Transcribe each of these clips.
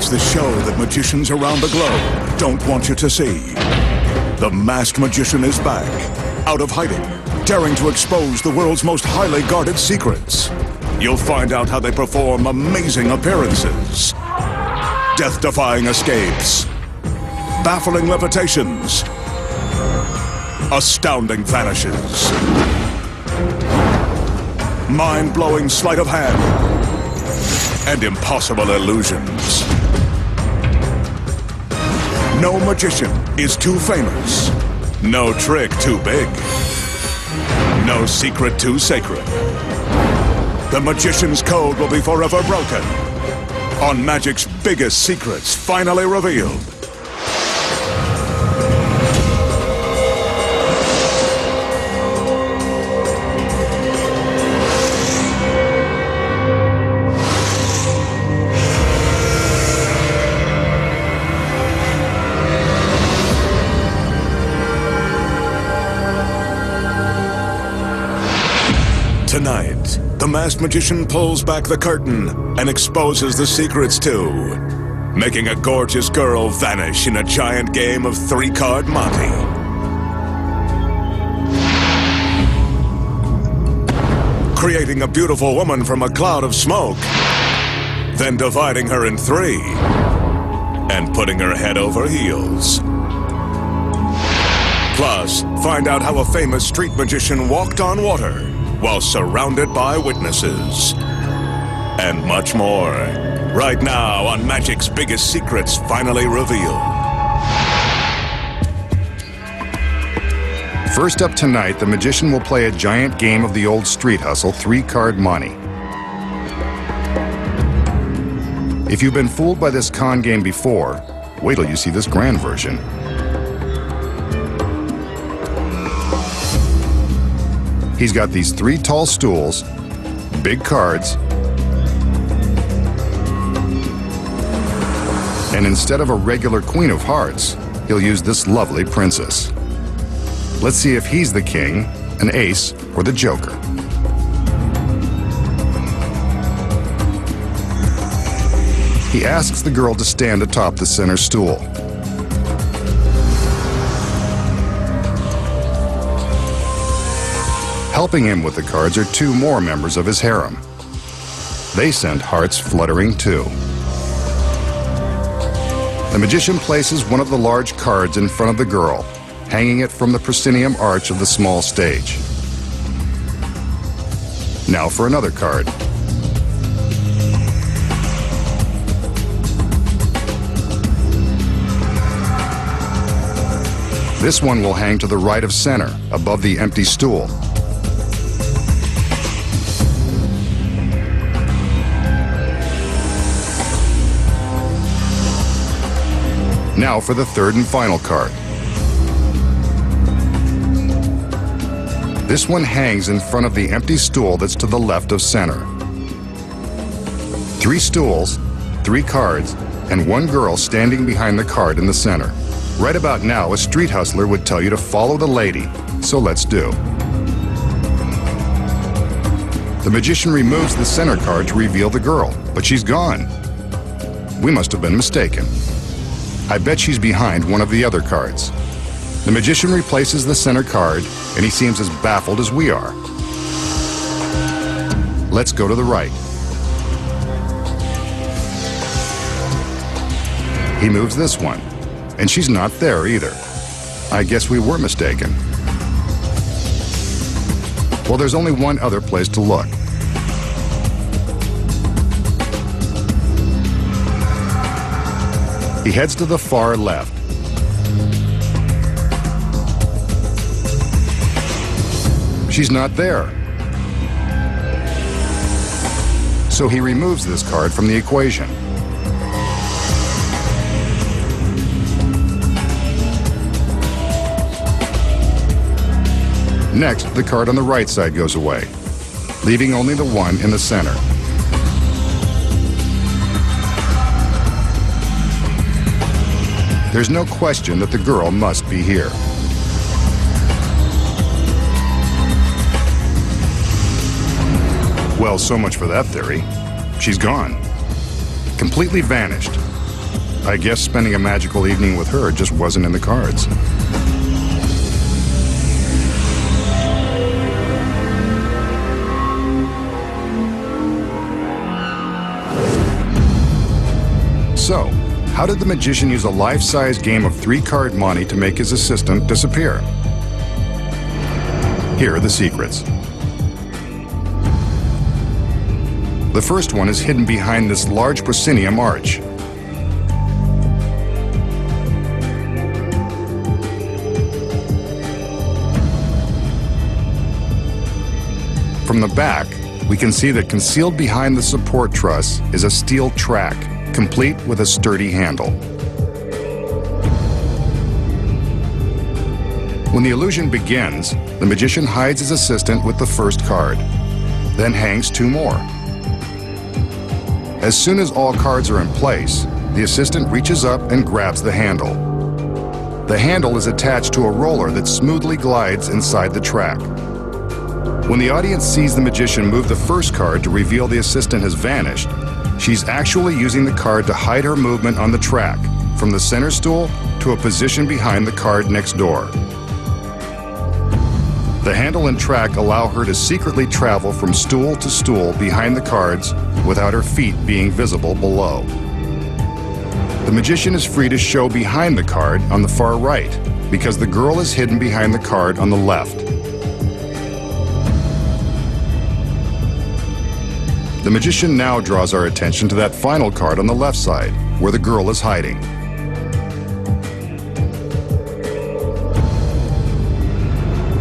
It's the show that magicians around the globe don't want you to see. The Masked Magician is back, out of hiding, daring to expose the world's most highly guarded secrets. You'll find out how they perform amazing appearances, death-defying escapes, baffling levitations, astounding vanishes, mind-blowing sleight of hand, and impossible illusions. No magician is too famous, no trick too big, no secret too sacred. The magician's code will be forever broken on magic's biggest secrets finally revealed. Tonight, the Masked Magician pulls back the curtain and exposes the secrets too, making a gorgeous girl vanish in a giant game of three-card Monte. Creating a beautiful woman from a cloud of smoke, then dividing her in three and putting her head over heels. Plus, find out how a famous street magician walked on water while surrounded by witnesses. And much more. Right now on Magic's Biggest Secrets Finally Revealed. First up tonight, the magician will play a giant game of the old street hustle, three-card Monte. If you've been fooled by this con game before, wait till you see this grand version. He's got these three tall stools, big cards, and instead of a regular Queen of Hearts, he'll use this lovely princess. Let's see if he's the king, an ace, or the joker. He asks the girl to stand atop the center stool. Helping him with the cards are two more members of his harem. They send hearts fluttering too. The magician places one of the large cards in front of the girl, hanging it from the proscenium arch of the small stage. Now for another card. This one will hang to the right of center, above the empty stool. Now for the third and final card. This one hangs in front of the empty stool that's to the left of center. Three stools, three cards, and one girl standing behind the card in the center. Right about now, a street hustler would tell you to follow the lady, so let's do. The magician removes the center card to reveal the girl, but she's gone. We must have been mistaken. I bet she's behind one of the other cards. The magician replaces the center card, and he seems as baffled as we are. Let's go to the right. He moves this one, and she's not there either. I guess we were mistaken. Well, there's only one other place to look. He heads to the far left. She's not there. So he removes this card from the equation. Next, the card on the right side goes away, leaving only the one in the center. There's no question that the girl must be here. Well, so much for that theory. She's gone. Completely vanished. I guess spending a magical evening with her just wasn't in the cards. So, how did the magician use a life-size game of 3-card Monte to make his assistant disappear? Here are the secrets. The first one is hidden behind this large proscenium arch. From the back, we can see that concealed behind the support truss is a steel track, complete with a sturdy handle. When the illusion begins, the magician hides his assistant with the first card, then hangs 2 more. As soon as all cards are in place, the assistant reaches up and grabs the handle. The handle is attached to a roller that smoothly glides inside the track. When the audience sees the magician move the first card to reveal the assistant has vanished, she's actually using the card to hide her movement on the track, from the center stool to a position behind the card next door. The handle and track allow her to secretly travel from stool to stool behind the cards without her feet being visible below. The magician is free to show behind the card on the far right because the girl is hidden behind the card on the left. The magician now draws our attention to that final card on the left side, where the girl is hiding.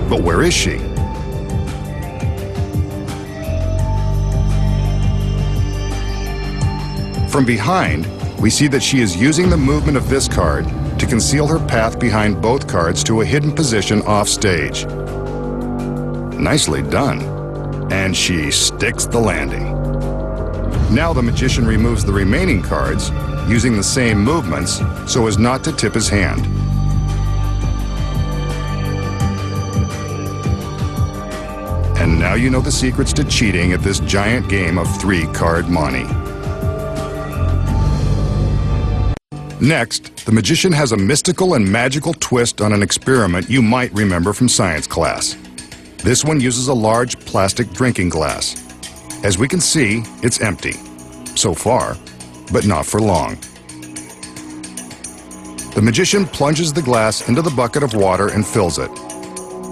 But where is she? From behind, we see that she is using the movement of this card to conceal her path behind both cards to a hidden position off stage. Nicely done. And she sticks the landing. Now the magician removes the remaining cards, using the same movements so as not to tip his hand. And now you know the secrets to cheating at this giant game of 3-card Monte. Next, the magician has a mystical and magical twist on an experiment you might remember from science class. This one uses a large plastic drinking glass. As we can see, it's empty. So far, but not for long. The magician plunges the glass into the bucket of water and fills it.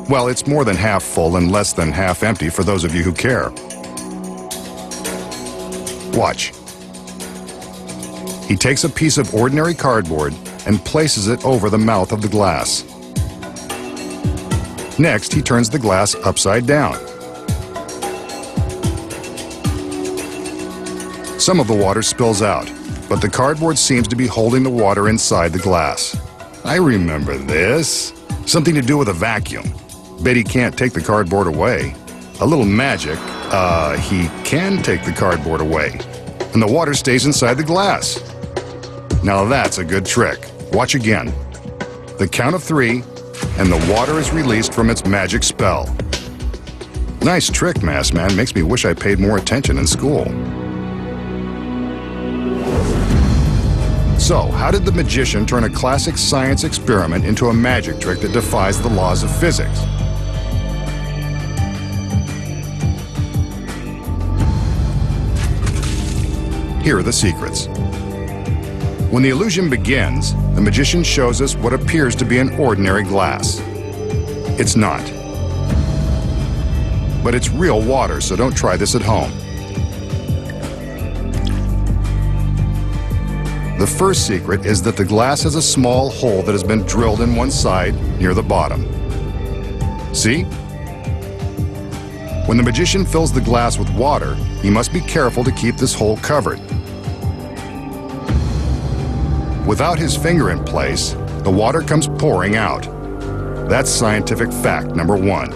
Well, it's more than half full and less than half empty for those of you who care. Watch. He takes a piece of ordinary cardboard and places it over the mouth of the glass. Next, he turns the glass upside down. Some of the water spills out, but the cardboard seems to be holding the water inside the glass. I remember this. Something to do with a vacuum. Bet he can't take the cardboard away. A little magic, he can take the cardboard away. And the water stays inside the glass. Now that's a good trick. Watch again. The count of 3, and the water is released from its magic spell. Nice trick, Masked Man. Makes me wish I paid more attention in school. So, how did the magician turn a classic science experiment into a magic trick that defies the laws of physics? Here are the secrets. When the illusion begins, the magician shows us what appears to be an ordinary glass. It's not. But it's real water, so don't try this at home. The first secret is that the glass has a small hole that has been drilled in one side near the bottom. See? When the magician fills the glass with water, he must be careful to keep this hole covered. Without his finger in place, the water comes pouring out. That's scientific fact number 1.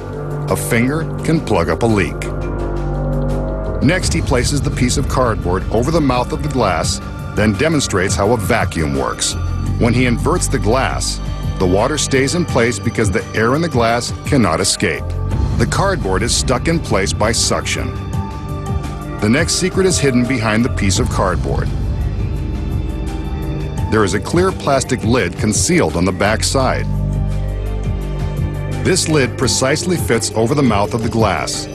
A finger can plug up a leak. Next, he places the piece of cardboard over the mouth of the glass, then demonstrates how a vacuum works. When he inverts the glass, the water stays in place because the air in the glass cannot escape. The cardboard is stuck in place by suction. The next secret is hidden behind the piece of cardboard. there is a clear plastic lid concealed on the back side. This lid precisely fits over the mouth of the glass.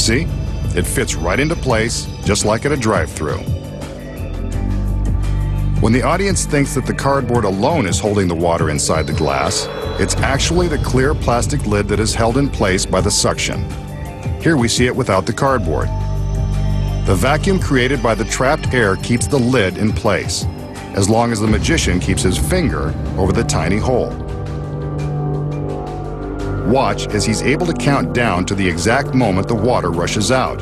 See? It fits right into place, just like at a drive-thru. When the audience thinks that the cardboard alone is holding the water inside the glass, it's actually the clear plastic lid that is held in place by the suction. Here we see it without the cardboard. The vacuum created by the trapped air keeps the lid in place, as long as the magician keeps his finger over the tiny hole. Watch as he's able to count down to the exact moment the water rushes out.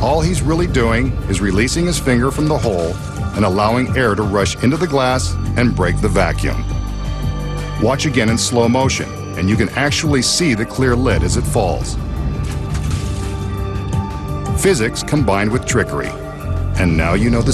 All he's really doing is releasing his finger from the hole and allowing air to rush into the glass and break the vacuum. Watch again in slow motion, and you can actually see the clear lid as it falls. Physics combined with trickery. And now you know the